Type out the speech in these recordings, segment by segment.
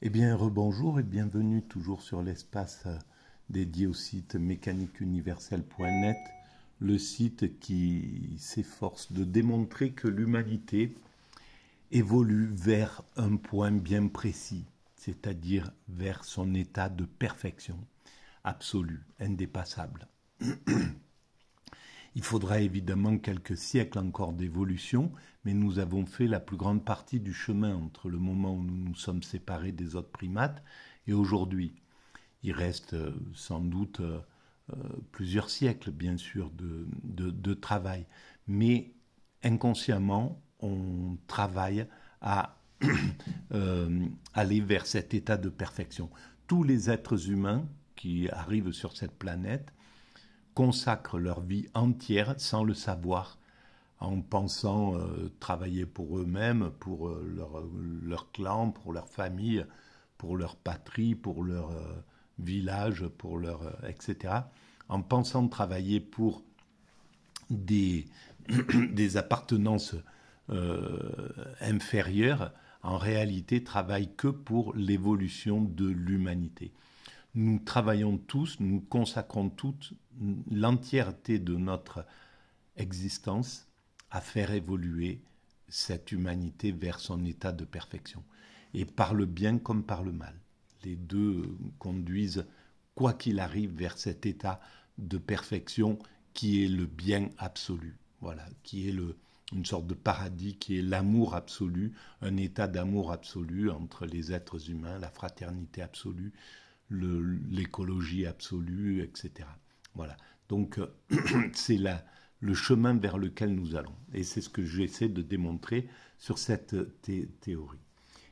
Eh bien, rebonjour et bienvenue toujours sur l'espace dédié au site mécaniqueuniverselle.net, le site qui s'efforce de démontrer que l'humanité évolue vers un point bien précis, c'est-à-dire vers son état de perfection absolue, indépassable. Il faudra évidemment quelques siècles encore d'évolution, mais nous avons fait la plus grande partie du chemin entre le moment où nous nous sommes séparés des autres primates et aujourd'hui. Il reste sans doute plusieurs siècles, bien sûr, de travail, mais inconsciemment, on travaille à aller vers cet état de perfection. Tous les êtres humains qui arrivent sur cette planète consacrent leur vie entière sans le savoir, en pensant travailler pour eux-mêmes, pour leur clan, pour leur famille, pour leur patrie, pour leur village, pour leur etc. En pensant travailler pour des, des appartenances inférieures, en réalité travaillent que pour l'évolution de l'humanité. Nous travaillons tous, nous consacrons toute l'entièreté de notre existence à faire évoluer cette humanité vers son état de perfection. Et par le bien comme par le mal. Les deux conduisent, quoi qu'il arrive, vers cet état de perfection qui est le bien absolu. Voilà, qui est une sorte de paradis, qui est l'amour absolu, un état d'amour absolu entre les êtres humains, la fraternité absolue, l'écologie absolue, etc. Voilà. Donc, c'est le chemin vers lequel nous allons. Et c'est ce que j'essaie de démontrer sur cette théorie.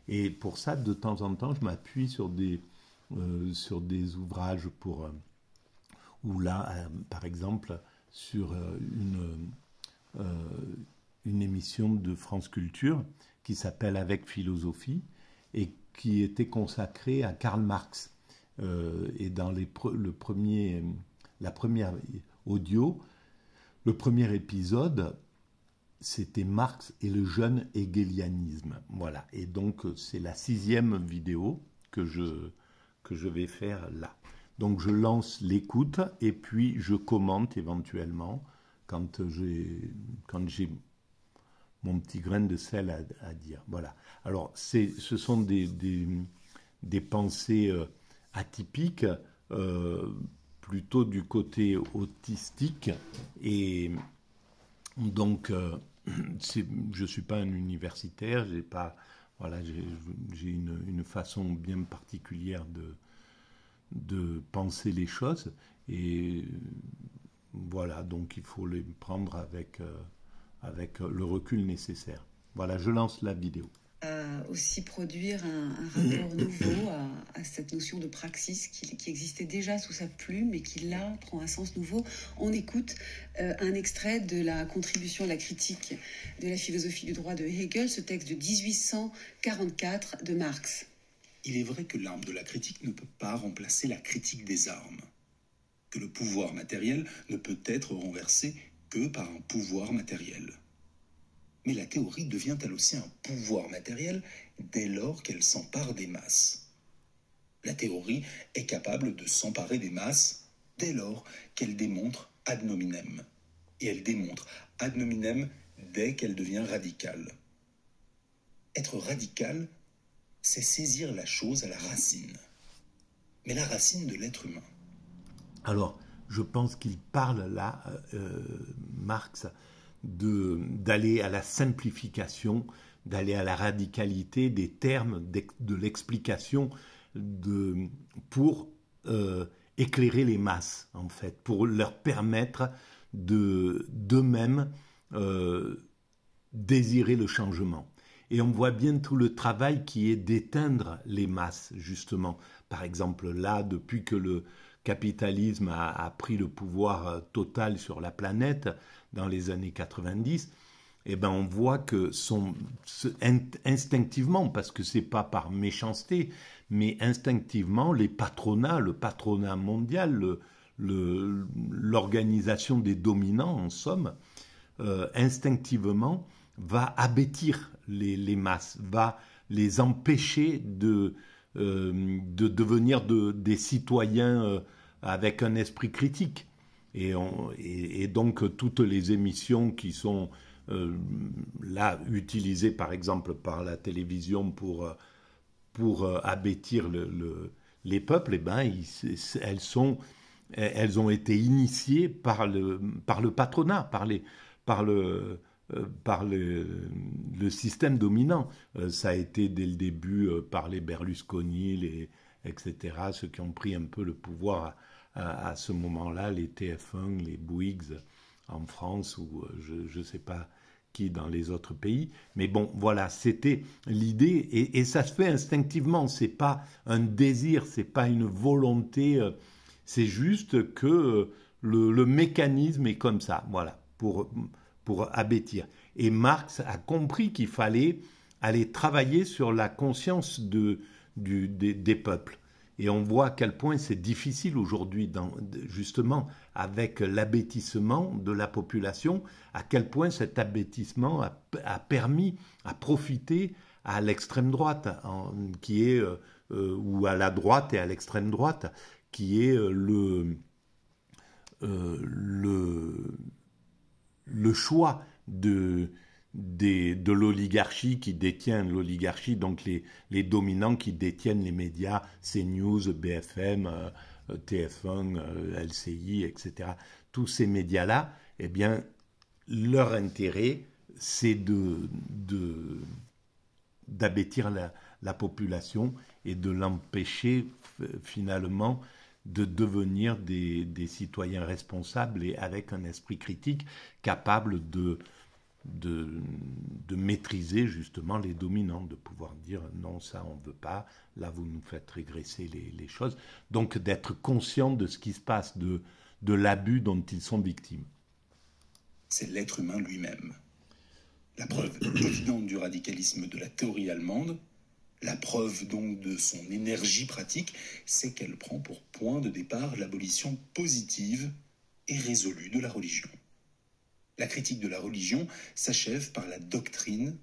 Et pour ça, de temps en temps, je m'appuie sur des ouvrages ou là, par exemple, sur une émission de France Culture qui s'appelle Avec philosophie et qui était consacrée à Karl Marx. Et dans la première audio, le premier épisode, c'était Marx et le jeune hegelianisme. Voilà. Et donc, c'est la 6e vidéo que je vais faire là. Donc, je lance l'écoute et puis je commente éventuellement quand j'ai mon petit grain de sel à dire. Voilà. Alors, ce sont des pensées atypiques, plutôt du côté autistique. Et donc, je ne suis pas un universitaire, j'ai une façon bien particulière de penser les choses. Et voilà, donc il faut les prendre avec le recul nécessaire. Voilà, je lance la vidéo. Aussi produire un rapport nouveau à cette notion de praxis qui existait déjà sous sa plume et qui là prend un sens nouveau. On écoute un extrait de la contribution à la critique de la philosophie du droit de Hegel, ce texte de 1844 de Marx. Il est vrai que l'arme de la critique ne peut pas remplacer la critique des armes, que le pouvoir matériel ne peut être renversé que par un pouvoir matériel. Mais la théorie devient elle aussi un pouvoir matériel dès lors qu'elle s'empare des masses. La théorie est capable de s'emparer des masses dès lors qu'elle démontre ad nominem. Et elle démontre ad nominem dès qu'elle devient radicale. Être radical, c'est saisir la chose à la racine. Mais la racine de l'être humain. Alors, je pense qu'il parle là, Marx, d'aller à la simplification, d'aller à la radicalité des termes, de l'explication, pour éclairer les masses, en fait, pour leur permettre d'eux-mêmes désirer le changement. Et on voit bien tout le travail qui est d'éteindre les masses, justement. Par exemple, là, depuis que le capitalisme a pris le pouvoir total sur la planète dans les années 90, eh ben on voit que instinctivement, parce que c'est pas par méchanceté, mais instinctivement, le patronat mondial, l'organisation des dominants, en somme, instinctivement, va abêtir les masses, va les empêcher de devenir des citoyens avec un esprit critique. Et donc toutes les émissions qui sont là utilisées par exemple par la télévision pour abêtir les peuples, eh ben, elles ont été initiées par le patronat, par le système dominant. Ça a été dès le début par les Berlusconi, etc., ceux qui ont pris un peu le pouvoir à ce moment-là, les TF1, les Bouygues en France, ou je ne sais pas qui dans les autres pays. Mais bon, voilà, c'était l'idée, et ça se fait instinctivement, c'est pas un désir, c'est pas une volonté, c'est juste que le mécanisme est comme ça, voilà, pour abêtir. Et Marx a compris qu'il fallait aller travailler sur la conscience des peuples. Et on voit à quel point c'est difficile aujourd'hui, justement, avec l'abêtissement de la population, à quel point cet abêtissement a permis, a profité à l'extrême droite, qui est, ou à la droite et à l'extrême droite, qui est le choix de l'oligarchie qui détient l'oligarchie, donc les dominants qui détiennent les médias, CNews, BFM, TF1, LCI, etc. Tous ces médias-là, eh bien, leur intérêt, c'est d'abêtir la population et de l'empêcher finalement de devenir des citoyens responsables et avec un esprit critique capable de maîtriser justement les dominants, de pouvoir dire non, ça on ne veut pas, là vous nous faites régresser les choses. Donc d'être conscient de ce qui se passe, de l'abus dont ils sont victimes. C'est l'être humain lui-même. La preuve évidente du radicalisme de la théorie allemande, la preuve donc de son énergie pratique, c'est qu'elle prend pour point de départ l'abolition positive et résolue de la religion. La critique de la religion s'achève par la doctrine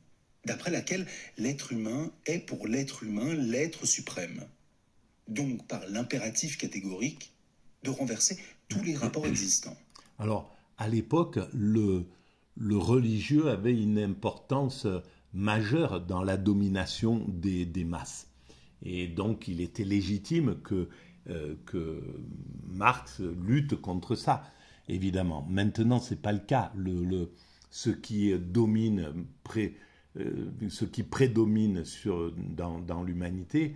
d'après laquelle l'être humain est pour l'être humain l'être suprême. Donc par l'impératif catégorique de renverser tous les rapports existants. Alors, à l'époque, le religieux avait une importance majeure dans la domination des masses. Et donc, il était légitime que Marx lutte contre ça. Évidemment. Maintenant, ce n'est pas le cas. Ce qui prédomine dans l'humanité,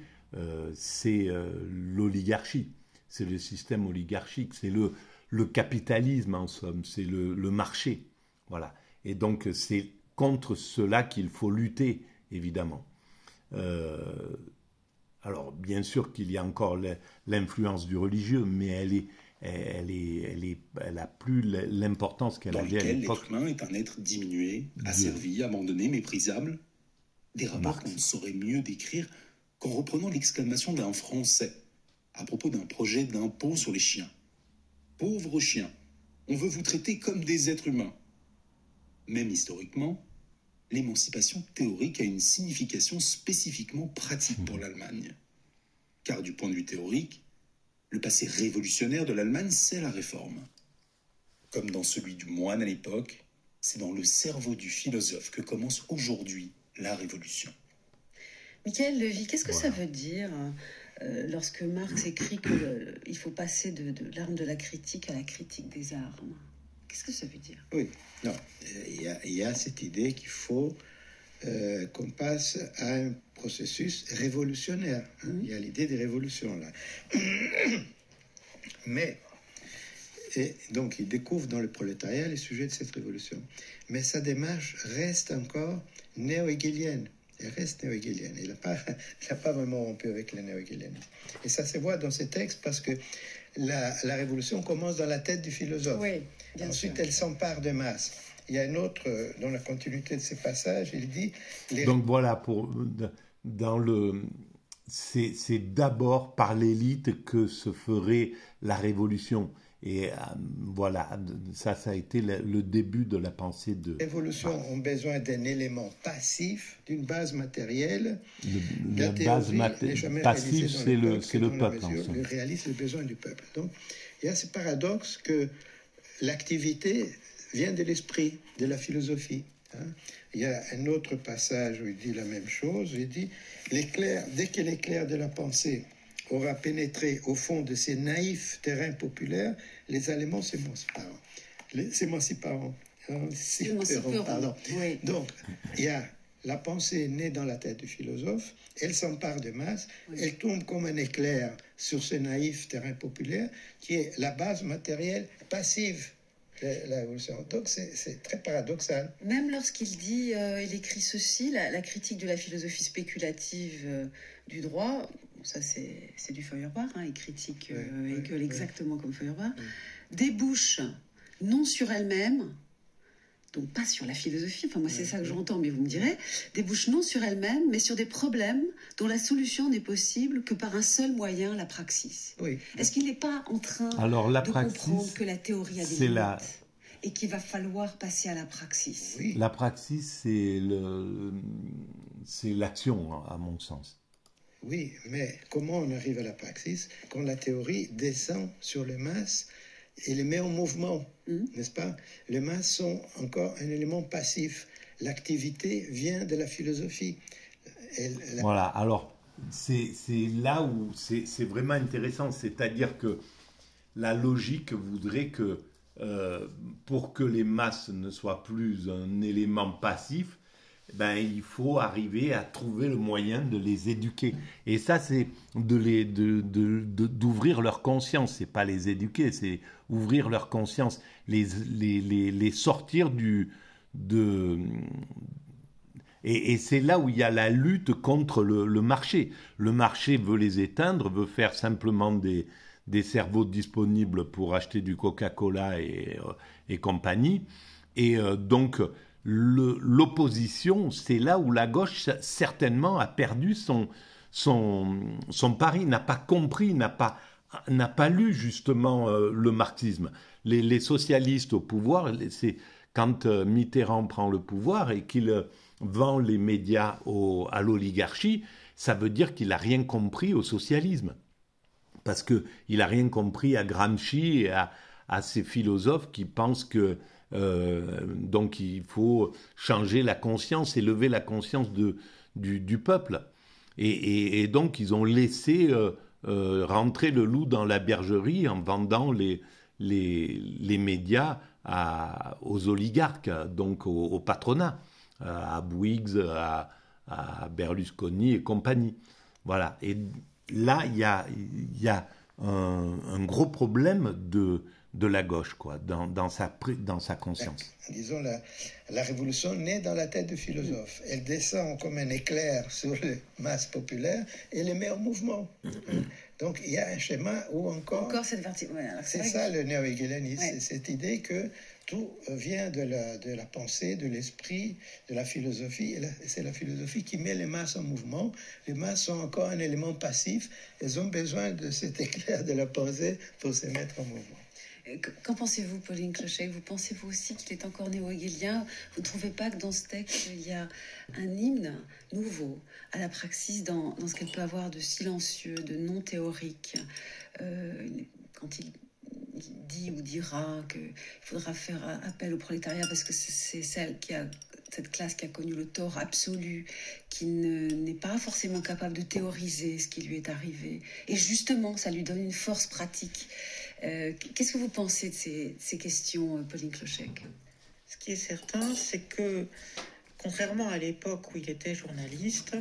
c'est l'oligarchie. C'est le système oligarchique. C'est le capitalisme, en somme. C'est le marché. Voilà. Et donc, c'est contre cela qu'il faut lutter, évidemment. Alors, bien sûr qu'il y a encore l'influence du religieux, mais elle a plus l'importance qu'elle avait à l'époque. L'être humain est un être diminué, asservi, abandonné, méprisable. Des rapports qu'on ne saurait mieux décrire qu'en reprenant l'exclamation d'un Français à propos d'un projet d'impôt sur les chiens. Pauvres chiens, on veut vous traiter comme des êtres humains. Même historiquement, l'émancipation théorique a une signification spécifiquement pratique pour l'Allemagne. Car du point de vue théorique, le passé révolutionnaire de l'Allemagne, c'est la réforme. Comme dans celui du moine à l'époque, c'est dans le cerveau du philosophe que commence aujourd'hui la révolution. Michael Levy, qu'est-ce que ça veut dire lorsque Marx écrit qu'il faut passer de l'arme de la critique à la critique des armes? Qu'est-ce que ça veut dire? Oui, non, il y a cette idée qu'il faut qu'on passe à un processus révolutionnaire. Il y a l'idée des révolutions là. Mais, donc il découvre dans le prolétariat les sujets de cette révolution. Mais sa démarche reste encore néo-hegelienne. Elle reste néo-hegelienne. Il n'a pas vraiment rompu avec le néo-hegelianisme. Et ça se voit dans ses textes parce que la révolution commence dans la tête du philosophe. Oui, bien Ensuite, sûr. elle s'empare de masse. Il y a un autre, dans la continuité de ces passages, il dit... Donc voilà, c'est d'abord par l'élite que se ferait la révolution. voilà, ça a été le début de la pensée de... Les évolutions ont besoin d'un élément passif, d'une base matérielle. La base passive, c'est le peuple. Le réalise le besoin du peuple. Donc, il y a ce paradoxe que l'activité vient de l'esprit, de la philosophie. Il y a un autre passage où il dit la même chose. Il dit, dès que l'éclair de la pensée aura pénétré au fond de ces naïfs terrains populaires, les Allemands s'émanciperont. Pardon. Oui. Donc, il y a la pensée née dans la tête du philosophe, elle s'empare de masse, elle tombe comme un éclair sur ce naïf terrain populaire qui est la base matérielle passive. Donc c'est très paradoxal. Même lorsqu'il dit, il écrit ceci, la critique de la philosophie spéculative du droit, ça c'est du Feuerbach, il critique Hegel exactement comme Feuerbach, débouche non sur elle-même, donc pas sur la philosophie, enfin moi c'est ça que j'entends, mais vous me direz, débouche non sur elle-même, mais sur des problèmes dont la solution n'est possible que par un seul moyen, la praxis. Oui. Est-ce qu'il n'est pas en train de comprendre que la théorie a des limites et qu'il va falloir passer à la praxis? Oui. La praxis, c'est l'action, à mon sens. Oui, mais comment on arrive à la praxis quand la théorie descend sur les masses et les met en mouvement, n'est-ce pas? Les masses sont encore un élément passif. L'activité vient de la philosophie. Voilà, alors c'est là où c'est vraiment intéressant, c'est-à-dire que la logique voudrait que pour que les masses ne soient plus un élément passif, il faut arriver à trouver le moyen de les éduquer. Et ça, c'est d'ouvrir leur conscience. C'est pas les éduquer, c'est ouvrir leur conscience, les sortir et c'est là où il y a la lutte contre le marché. Le marché veut les éteindre, veut faire simplement des cerveaux disponibles pour acheter du Coca-Cola et compagnie. Et donc, l'opposition, c'est là où la gauche, certainement, a perdu son pari, n'a pas compris, n'a pas lu, justement, le marxisme. Les socialistes au pouvoir, c'est quand Mitterrand prend le pouvoir et qu'il vend les médias à l'oligarchie, ça veut dire qu'il n'a rien compris au socialisme. Parce qu'il n'a rien compris à Gramsci et à ces philosophes qui pensent que donc il faut changer la conscience, élever la conscience du peuple. Et donc ils ont laissé rentrer le loup dans la bergerie en vendant les médias aux oligarques, donc au patronat, à Bouygues, à Berlusconi et compagnie. Voilà. Et là, il y a un gros problème de la gauche, quoi, dans sa conscience. Disons, la révolution naît dans la tête du philosophe. Elle descend comme un éclair sur les masses populaires et les met en mouvement. Donc, il y a un schéma où encore cette c'est ça le néo-hegelianisme, c'est cette idée que tout vient de la pensée, de l'esprit, de la philosophie. Et c'est la philosophie qui met les masses en mouvement. Les masses sont encore un élément passif. Elles ont besoin de cet éclair de la pensée pour se mettre en mouvement. Qu'en pensez-vous, Pauline Clocher? Vous pensez-vous aussi qu'il est encore néo-hegelien? Vous ne trouvez pas que dans ce texte, il y a un hymne nouveau à la praxis dans ce qu'elle peut avoir de silencieux, de non théorique, quand il dit ou dira qu'il faudra faire appel au prolétariat parce que c'est cette classe qui a connu le tort absolu, qui n'est pas forcément capable de théoriser ce qui lui est arrivé. Et justement, ça lui donne une force pratique. Qu'est-ce que vous pensez de ces questions, Pauline Clochec? Ce qui est certain, c'est que, contrairement à l'époque où il était journaliste,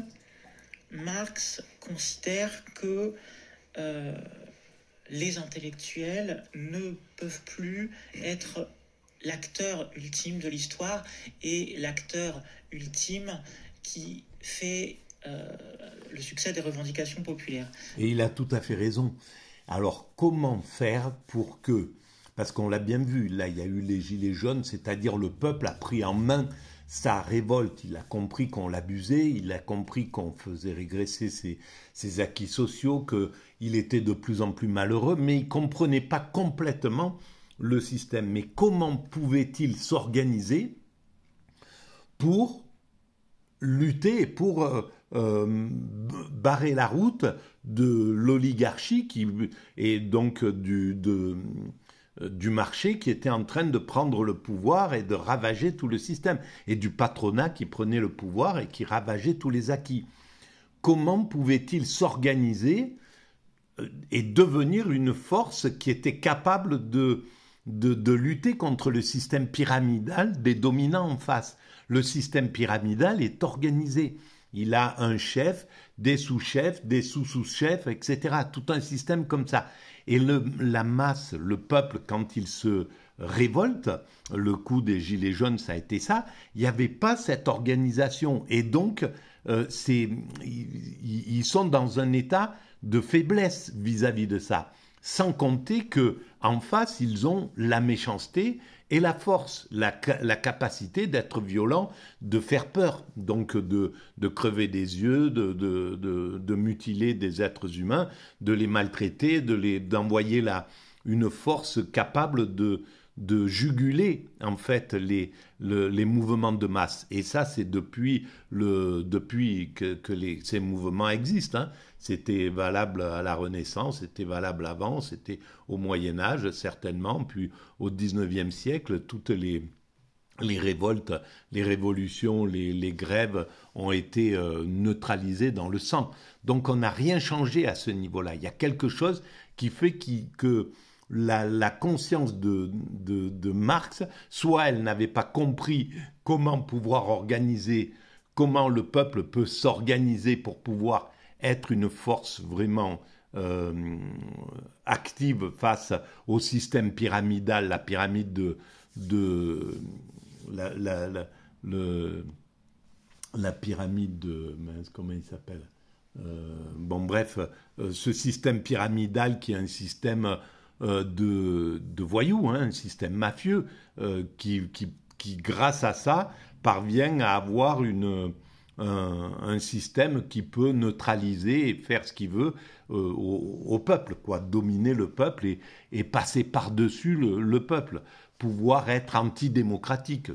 Marx considère que les intellectuels ne peuvent plus être l'acteur ultime de l'histoire et l'acteur ultime qui fait le succès des revendications populaires. Et il a tout à fait raison. Alors, comment faire pour que... Parce qu'on l'a bien vu, là, il y a eu les gilets jaunes, c'est-à-dire le peuple a pris en main sa révolte, il a compris qu'on l'abusait, il a compris qu'on faisait régresser ses acquis sociaux, qu'il était de plus en plus malheureux, mais il ne comprenait pas complètement le système. Mais comment pouvait-il s'organiser pour lutter, pour barrer la route de l'oligarchie et donc du marché qui était en train de prendre le pouvoir et de ravager tout le système, et du patronat qui prenait le pouvoir et qui ravageait tous les acquis. Comment pouvait-il s'organiser et devenir une force qui était capable de lutter contre le système pyramidal des dominants en face? Le système pyramidal est organisé. Il a un chef, des sous-chefs, des sous-sous-chefs, etc. Tout un système comme ça. Et la masse, le peuple, quand il se révolte, le coup des Gilets jaunes, ça a été ça, il n'y avait pas cette organisation. Et donc, ils sont dans un état de faiblesse vis-à-vis de ça. Sans compter qu'en face, ils ont la méchanceté et la force, la capacité d'être violents, de faire peur, donc de crever des yeux, de mutiler des êtres humains, de les maltraiter, d'envoyer une force capable de juguler en fait les mouvements de masse. Et ça, c'est depuis que ces mouvements existent, hein. C'était valable à la Renaissance, c'était valable avant, c'était au Moyen-Âge certainement, puis au XIXe siècle, toutes les révoltes, les révolutions, les grèves ont été neutralisées dans le sang. Donc on n'a rien changé à ce niveau-là. Il y a quelque chose qui fait que la conscience de Marx, soit elle n'avait pas compris comment pouvoir organiser, comment le peuple peut s'organiser pour pouvoir être une force vraiment active face au système pyramidal, la pyramide la pyramide comment il s'appelle, bon bref, ce système pyramidal qui est un système de voyous, hein, un système mafieux qui grâce à ça parvient à avoir un système qui peut neutraliser et faire ce qu'il veut au peuple, quoi, dominer le peuple et passer par-dessus le peuple, pouvoir être antidémocratique,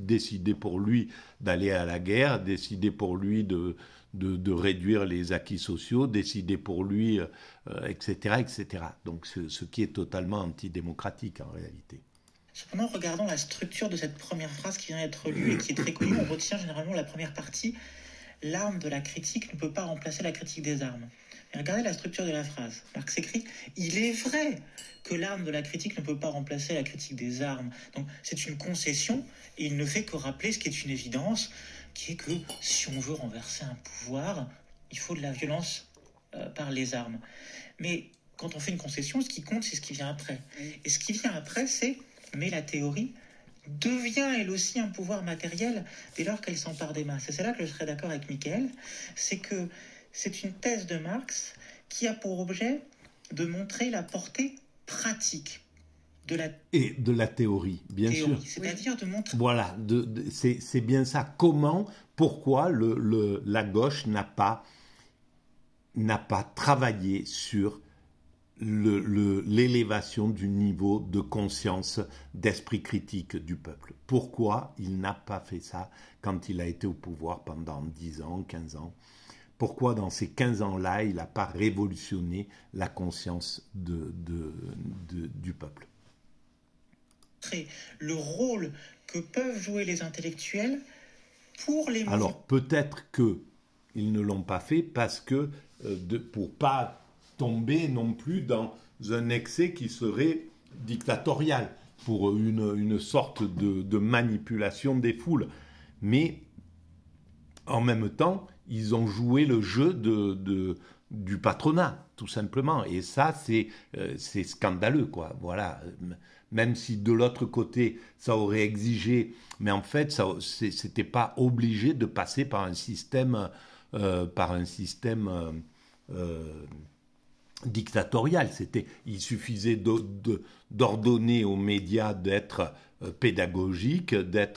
décider pour lui d'aller à la guerre, décider pour lui de réduire les acquis sociaux, décider pour lui, etc., etc. Donc ce qui est totalement antidémocratique en réalité. Cependant, regardons la structure de cette première phrase qui vient d'être lue et qui est très connue. On retient généralement la première partie. L'arme de la critique ne peut pas remplacer la critique des armes. Et regardez la structure de la phrase. Marx écrit « Il est vrai que l'arme de la critique ne peut pas remplacer la critique des armes. » Donc c'est une concession et il ne fait que rappeler ce qui est une évidence, qui est que si on veut renverser un pouvoir, il faut de la violence par les armes. Mais quand on fait une concession, ce qui compte, c'est ce qui vient après. Et ce qui vient après, c'est mais la théorie devient elle aussi un pouvoir matériel dès lors qu'elle s'empare des masses. Et c'est là que je serais d'accord avec Michael, c'est que c'est une thèse de Marx qui a pour objet de montrer la portée pratique de la théorie, bien sûr. C'est-à-dire de montrer... Voilà, c'est bien ça. Pourquoi la gauche n'a pas travaillé sur l'élévation du niveau de conscience, d'esprit critique du peuple. Pourquoi il n'a pas fait ça quand il a été au pouvoir pendant 10 ans, 15 ans? Pourquoi dans ces 15 ans-là, il n'a pas révolutionné la conscience du peuple? Le rôle que peuvent jouer les intellectuels pour les... Alors peut-être qu'ils ne l'ont pas fait parce que, pour pas tomber non plus dans un excès qui serait dictatorial, pour une sorte de manipulation des foules. Mais en même temps, ils ont joué le jeu du patronat, tout simplement. Et ça, c'est scandaleux, quoi. Voilà. Même si de l'autre côté, ça aurait exigé, mais en fait, c'était pas obligé de passer par un système dictatorial. Il suffisait d'ordonner aux médias d'être pédagogiques, de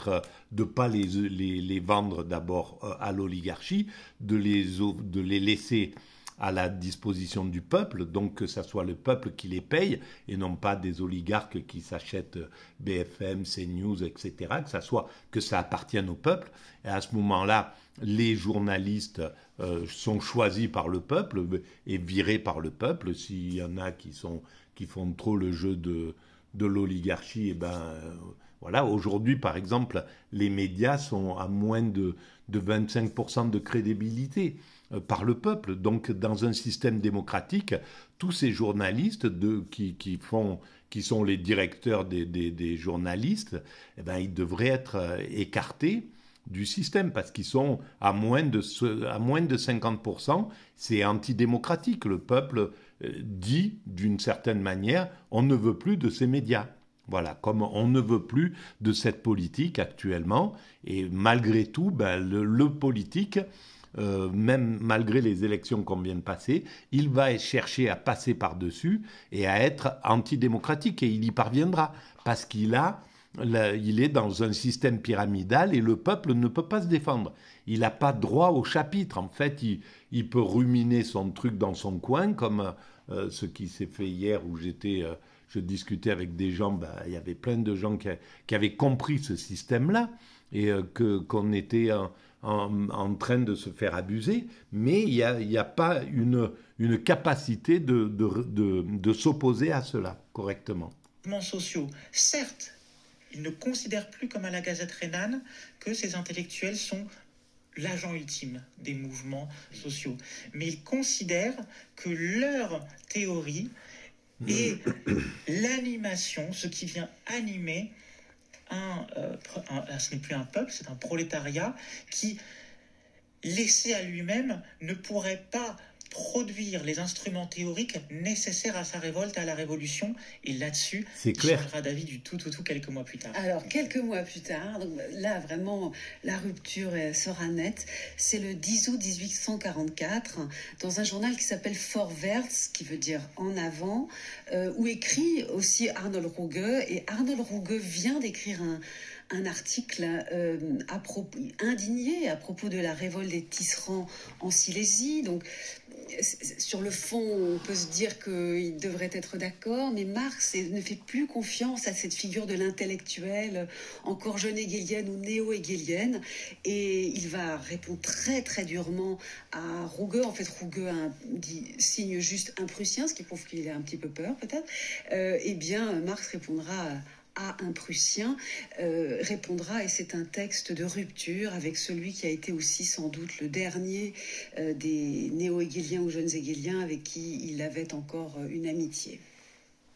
ne pas les vendre d'abord à l'oligarchie, de les laisser à la disposition du peuple, donc que ce soit le peuple qui les paye et non pas des oligarques qui s'achètent BFM, CNews, etc., que ça appartienne au peuple. Et à ce moment-là, les journalistes sont choisis par le peuple et virés par le peuple. S'il y en a qui font trop le jeu de l'oligarchie, voilà. Aujourd'hui, par exemple, les médias sont à moins de 25% de crédibilité par le peuple. Donc, dans un système démocratique, tous ces journalistes qui sont les directeurs des journalistes, ils devraient être écartés du système parce qu'ils sont à moins de 50%. C'est antidémocratique. Le peuple dit d'une certaine manière, on ne veut plus de ces médias. Voilà, comme on ne veut plus de cette politique actuellement, et malgré tout, le politique, même malgré les élections qu'on vient de passer, il va chercher à passer par-dessus et à être antidémocratique, et il y parviendra, parce il est dans un système pyramidal et le peuple ne peut pas se défendre. Il n'a pas droit au chapitre. En fait, il peut ruminer son truc dans son coin, comme ce qui s'est fait hier où je discutais avec des gens, il y avait plein de gens qui avaient compris ce système-là et qu'on était en train de se faire abuser, mais il n'y a pas une capacité de s'opposer à cela correctement. Mouvements sociaux, certes, ils ne considèrent plus comme à la Gazette rhénane que ces intellectuels sont l'agent ultime des mouvements sociaux, mais ils considèrent que leur théorie et l'animation, ce qui vient animer ce n'est plus un peuple, c'est un prolétariat qui, laissé à lui-même, ne pourrait pas produire les instruments théoriques nécessaires à sa révolte, à la révolution, et là-dessus, il changera d'avis du tout quelques mois plus tard. Alors, quelques mois plus tard, donc là, vraiment, la rupture sera nette. C'est le 10 août 1844, dans un journal qui s'appelle Vorwärts, qui veut dire en avant, où écrit aussi Arnold Ruge, et Arnold Ruge vient d'écrire un article indigné à propos de la révolte des tisserands en Silésie. Donc, sur le fond, on peut se dire qu'il devrait être d'accord, mais Marx ne fait plus confiance à cette figure de l'intellectuel, encore jeune hégélienne ou néo-hégélienne, et il va répondre très très durement à Ruge. En fait, Ruge signe juste un Prussien, ce qui prouve qu'il a un petit peu peur peut-être. Eh bien, Marx répondra à un Prussien, répondra, et c'est un texte de rupture avec celui qui a été aussi sans doute le dernier des néo-hégéliens ou jeunes hégéliens avec qui il avait encore une amitié.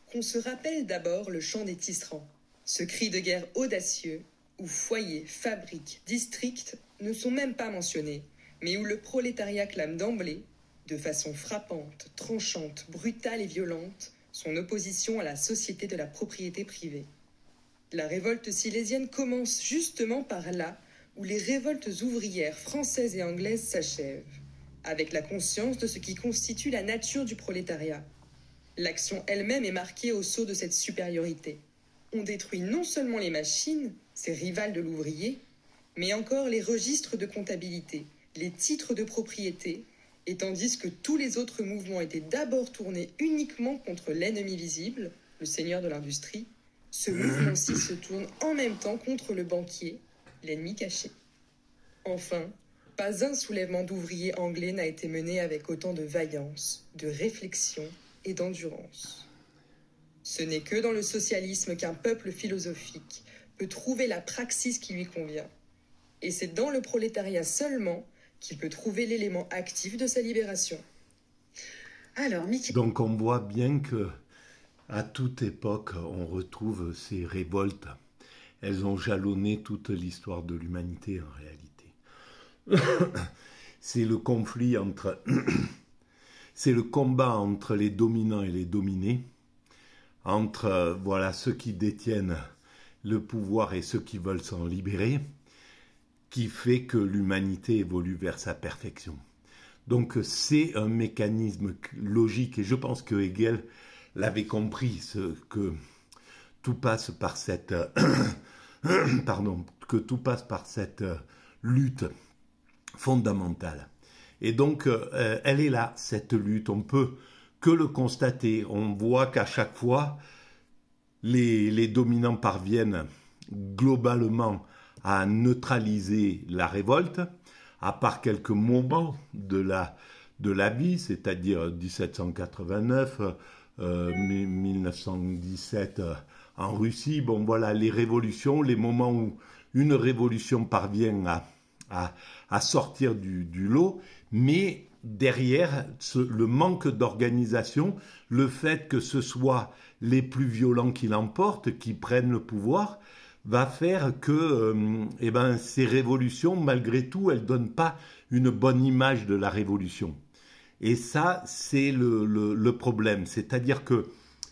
Qu'on se rappelle d'abord le chant des tisserands, ce cri de guerre audacieux où foyers, fabriques, districts ne sont même pas mentionnés, mais où le prolétariat clame d'emblée, de façon frappante, tranchante, brutale et violente, son opposition à la société de la propriété privée. La révolte silésienne commence justement par là où les révoltes ouvrières françaises et anglaises s'achèvent, avec la conscience de ce qui constitue la nature du prolétariat. L'action elle-même est marquée au sceau de cette supériorité. On détruit non seulement les machines, ces rivales de l'ouvrier, mais encore les registres de comptabilité, les titres de propriété, et tandis que tous les autres mouvements étaient d'abord tournés uniquement contre l'ennemi visible, le seigneur de l'industrie, ce mouvement-ci se tourne en même temps contre le banquier, l'ennemi caché. Enfin, pas un soulèvement d'ouvriers anglais n'a été mené avec autant de vaillance, de réflexion et d'endurance. Ce n'est que dans le socialisme qu'un peuple philosophique peut trouver la praxis qui lui convient. Et c'est dans le prolétariat seulement qu'il peut trouver l'élément actif de sa libération. Alors, donc on voit bien que à toute époque, on retrouve ces révoltes. Elles ont jalonné toute l'histoire de l'humanité en réalité. C'est le conflit c'est le combat entre les dominants et les dominés, entre ceux qui détiennent le pouvoir et ceux qui veulent s'en libérer, qui fait que l'humanité évolue vers sa perfection. Donc c'est un mécanisme logique et je pense que Hegel l'avait compris, que tout passe par cette que tout passe par cette lutte fondamentale. Et donc elle est là, cette lutte, on peut que le constater. On voit qu'à chaque fois les dominants parviennent globalement à neutraliser la révolte, à part quelques moments de la vie, c'est-à-dire 1789, 1917 en Russie. Bon, voilà, les révolutions, les moments où une révolution parvient à sortir du lot, mais derrière, le manque d'organisation, le fait que ce soit les plus violents qui l'emportent, qui prennent le pouvoir, va faire que ces révolutions, malgré tout, elles ne donnent pas une bonne image de la révolution. Et ça, c'est le problème. C'est-à-dire que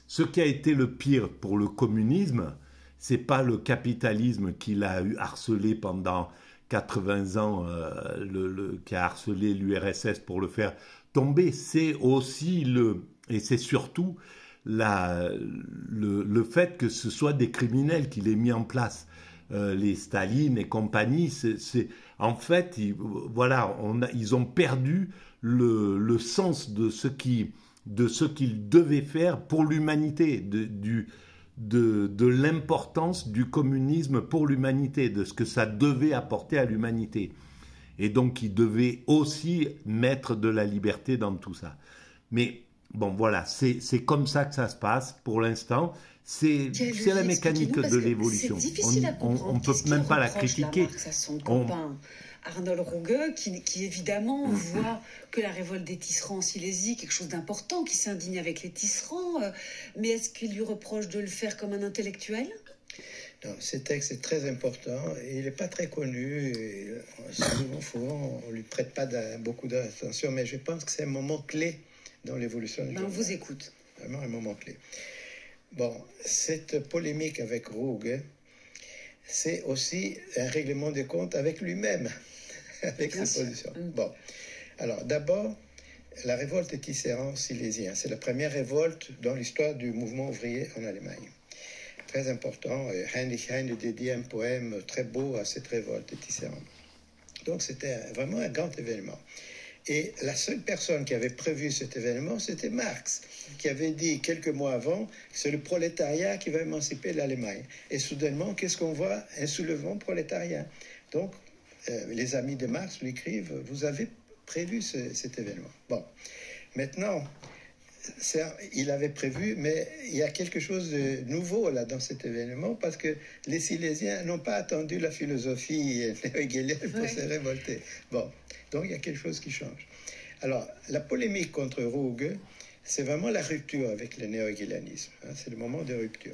ce qui a été le pire pour le communisme, ce n'est pas le capitalisme qui l'a harcelé pendant 80 ans, qui a harcelé l'URSS pour le faire tomber. C'est aussi et c'est surtout le fait que ce soit des criminels qui l'aient mis en place, les Staline et compagnie. En fait, ils ont perdu le sens de ce qu'ils devaient faire pour l'humanité, de l'importance du communisme pour l'humanité, de ce que ça devait apporter à l'humanité. Et donc, ils devaient aussi mettre de la liberté dans tout ça. Mais bon, voilà, c'est comme ça que ça se passe pour l'instant. C'est la mécanique de l'évolution. On ne peut même pas la critiquer. Arnold Ruge, qui évidemment voit que la révolte des tisserands en Silésie, quelque chose d'important, qui s'indigne avec les tisserands, mais est-ce qu'il lui reproche de le faire comme un intellectuel ? Non, ce texte est très important et il n'est pas très connu. Et souvent, on ne lui prête pas beaucoup d'attention, mais je pense que c'est un moment clé dans l'évolution du On vous écoute. Vraiment un moment clé. Bon, cette polémique avec Ruge, c'est aussi un règlement des comptes avec lui-même, avec sa position. Bon, alors d'abord, la révolte des tisserands silésiens, c'est la première révolte dans l'histoire du mouvement ouvrier en Allemagne. Très important, Heinrich Heine dédie un poème très beau à cette révolte des tisserands. Donc c'était vraiment un grand événement. Et la seule personne qui avait prévu cet événement, c'était Marx, qui avait dit quelques mois avant que c'est le prolétariat qui va émanciper l'Allemagne. Et soudainement, qu'est-ce qu'on voit ? Un soulèvement prolétarien. Donc, les amis de Marx lui écrivent « Vous avez prévu cet événement ». Bon, maintenant, il avait prévu, mais il y a quelque chose de nouveau là dans cet événement, parce que les Silésiens n'ont pas attendu la philosophie hegelienne pour se révolter. Bon, donc il y a quelque chose qui change. Alors, la polémique contre Ruge, c'est vraiment la rupture avec le néo-hegelianisme. C'est le moment de rupture.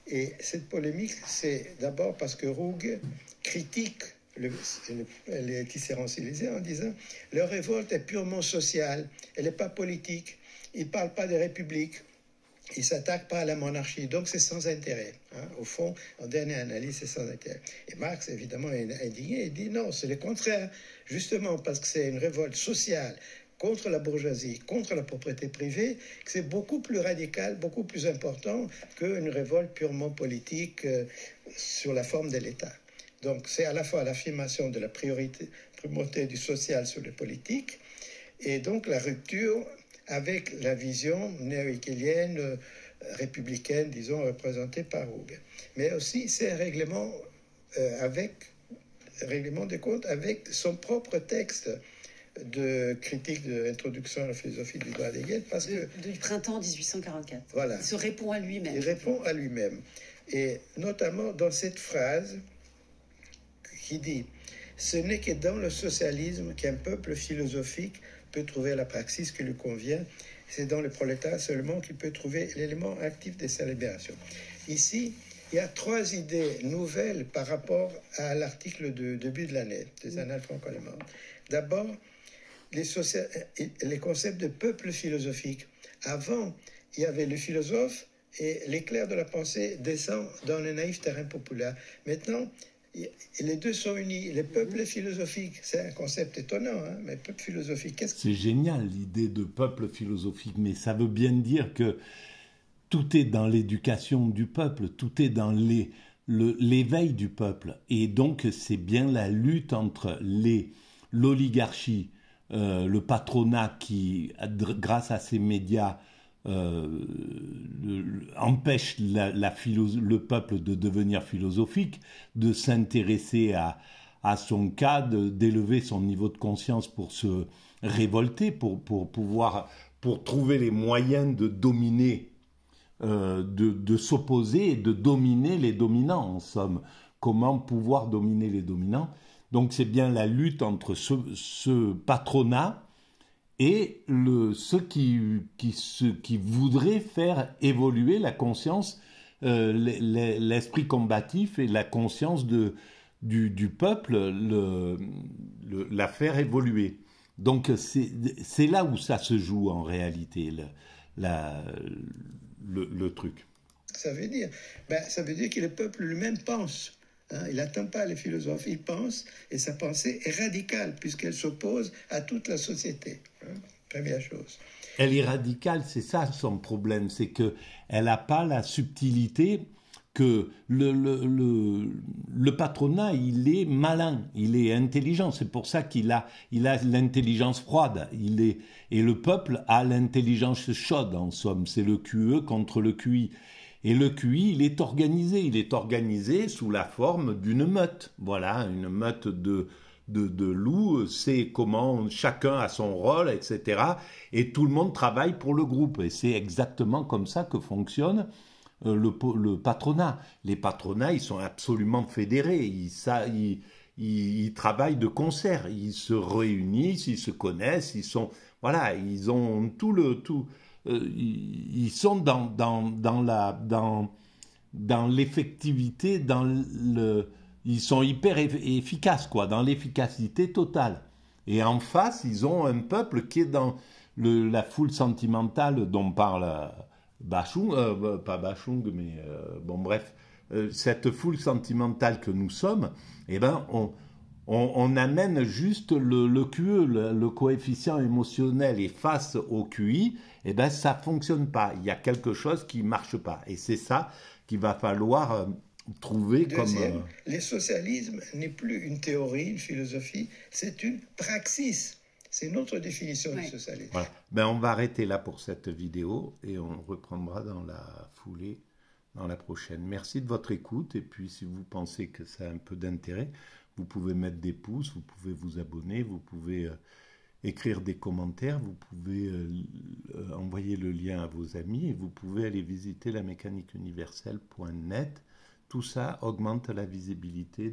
Et cette polémique, c'est d'abord parce que Ruge critique les tisserands silésiens en disant « Leur révolte est purement sociale, elle n'est pas politique. Ils ne parlent pas de république, ils ne s'attaquent pas à la monarchie, donc c'est sans intérêt. Au fond, en dernière analyse, c'est sans intérêt. » Et Marx, évidemment, est indigné, il dit non, c'est le contraire, justement parce que c'est une révolte sociale contre la bourgeoisie, contre la propriété privée, que c'est beaucoup plus radical, beaucoup plus important qu'une révolte purement politique sur la forme de l'État. Donc c'est à la fois l'affirmation de la primauté du social sur le politique, et donc la rupture avec la vision néo-hegelienne, républicaine, disons, représentée par Ruge. Mais aussi, c'est un règlement des comptes avec son propre texte de critique de l'introduction à la philosophie du droit d'Hegel, parce que... Du printemps 1844. Voilà. Il se répond à lui-même. Il répond à lui-même. Et notamment dans cette phrase qui dit « Ce n'est que dans le socialisme qu'un peuple philosophique peut trouver la praxis qui lui convient. C'est dans le prolétariat seulement qu'il peut trouver l'élément actif de sa libération. » Ici, il y a 3 idées nouvelles par rapport à l'article de début de l'année des Annales franco-allemandes. D'abord, les concepts de peuple philosophique. Avant, il y avait le philosophe et l'éclair de la pensée descend dans le naïf terrain populaire. Maintenant, les deux sont unis. Les peuples philosophiques, c'est un concept étonnant, hein, mais peuple philosophique, qu'est-ce que... C'est génial l'idée de peuple philosophique, mais ça veut bien dire que tout est dans l'éducation du peuple, tout est dans l'éveil du peuple. Et donc, c'est bien la lutte entre l'oligarchie, le patronat qui, grâce à ces médias, empêche le peuple de devenir philosophique, de s'intéresser à son cas, d'élever son niveau de conscience pour se révolter, pour trouver les moyens de dominer, de s'opposer et de dominer les dominants, en somme. Comment pouvoir dominer les dominants? Donc c'est bien la lutte entre ce patronat et ceux qui voudraient faire évoluer la conscience, l'esprit combatif et la conscience du peuple, la faire évoluer. Donc c'est là où ça se joue en réalité, le truc. Ça veut dire, ça veut dire que le peuple lui-même pense. Hein, il n'attend pas les philosophes, il pense, et sa pensée est radicale, puisqu'elle s'oppose à toute la société. Hein, première chose. Elle est radicale, c'est ça son problème, c'est qu'elle n'a pas la subtilité que le patronat, il est malin, il est intelligent, c'est pour ça qu'il a l'intelligence froide, et le peuple a l'intelligence chaude, en somme, c'est le QE contre le QI. Et le QI, il est organisé sous la forme d'une meute. Voilà, une meute de loups, c'est comment chacun a son rôle, etc. Et tout le monde travaille pour le groupe. Et c'est exactement comme ça que fonctionne le patronat. Les patronats, ils sont absolument fédérés. Ils travaillent de concert. Ils se réunissent, ils se connaissent, ils ont ils sont dans l'effectivité, ils sont hyper efficaces, quoi, dans l'efficacité totale. Et en face, ils ont un peuple qui est dans la foule sentimentale dont parle Bachung, pas Bachung, mais bon bref, cette foule sentimentale que nous sommes, eh ben on amène juste le QE, le coefficient émotionnel, et face au QI, eh ben ça fonctionne pas. Il y a quelque chose qui marche pas, et c'est ça qu'il va falloir trouver. Deuxième, comme. Le socialisme n'est plus une théorie, une philosophie, c'est une praxis. C'est notre définition du socialisme. Voilà. Ben on va arrêter là pour cette vidéo et on reprendra dans la foulée, dans la prochaine. Merci de votre écoute, et puis si vous pensez que ça a un peu d'intérêt, vous pouvez mettre des pouces, vous pouvez vous abonner, vous pouvez écrire des commentaires, vous pouvez envoyer le lien à vos amis, et vous pouvez aller visiter lamécaniqueuniverselle.net. Tout ça augmente la visibilité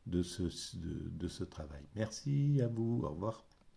de ce travail. Merci à vous, au revoir.